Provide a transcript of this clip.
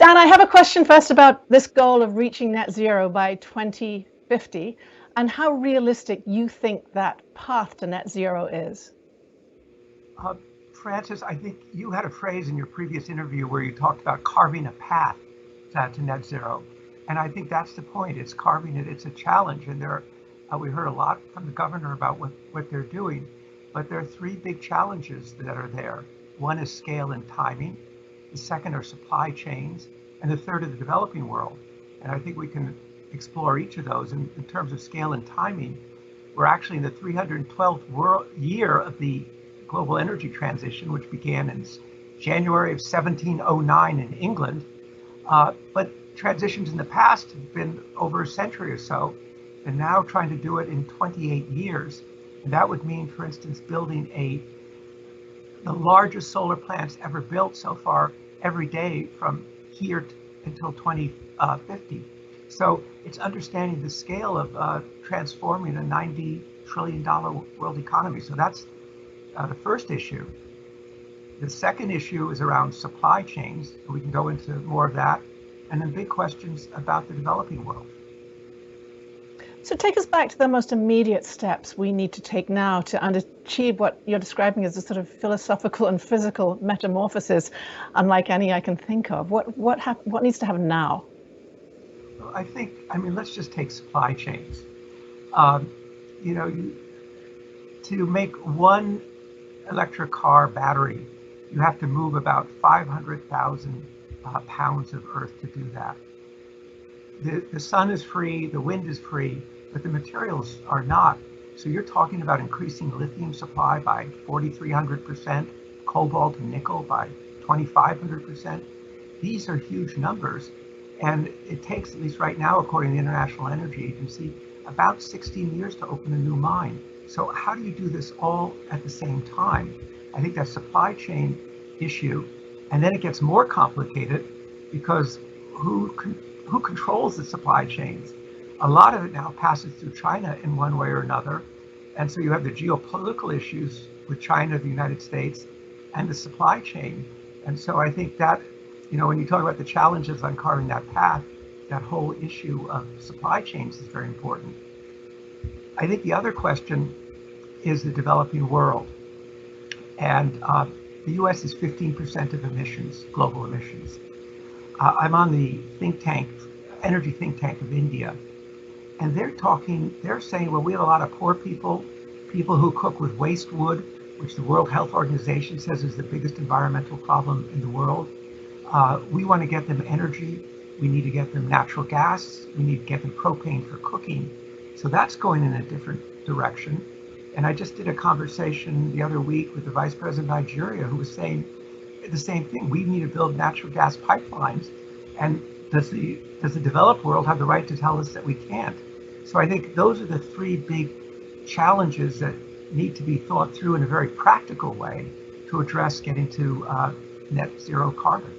Dan, I have a question first about this goal of reaching net zero by 2050 and how realistic you think that path to net zero is. Francis, I think you had a phrase in your previous interview where you talked about carving a path to net zero. And I think that's the point. It's carving it. It's a challenge. And we heard a lot from the governor about what they're doing. But there are three big challenges that are there. One is scale and timing. The second are supply chains. And the third is the developing world. And I think we can explore each of those. In terms of scale and timing, we're actually in the 312th year of the global energy transition, which began in January of 1709 in England. But transitions in the past have been over a century or so, and now trying to do it in 28 years. And that would mean, for instance, building the largest solar plants ever built so far every day from here until 2050. So it's understanding the scale of transforming a $90 trillion world economy. So that's the first issue. The second issue is around supply chains. We can go into more of that. And then big questions about the developing world. So take us back to the most immediate steps we need to take now to achieve what you're describing as a sort of philosophical and physical metamorphosis, unlike any I can think of. What needs to happen now? I mean, let's just take supply chains. To make one electric car battery, you have to move about 500,000 pounds of earth to do that. The sun is free, the wind is free, but the materials are not. So you're talking about increasing lithium supply by 4,300%, cobalt and nickel by 2,500%. These are huge numbers. And it takes, at least right now, according to the International Energy Agency, about 16 years to open a new mine. So how do you do this all at the same time? I think that's a supply chain issue. And then it gets more complicated because who controls the supply chains? A lot of it now passes through China in one way or another. And so you have the geopolitical issues with China, the United States, and the supply chain. And so I think that, when you talk about the challenges on carving that path, that whole issue of supply chains is very important. I think the other question is the developing world. And the US is 15% of emissions, global emissions. I'm on the energy think tank of India. And they're saying, well, we have a lot of poor people who cook with waste wood, which the World Health Organization says is the biggest environmental problem in the world. We want to get them energy. We need to get them natural gas. We need to get them propane for cooking. So that's going in a different direction. And I just did a conversation the other week with the Vice President of Nigeria, who was saying the same thing. We need to build natural gas pipelines. And does the developed world have the right to tell us that we can't? So I think those are the three big challenges that need to be thought through in a very practical way to address getting to net zero carbon.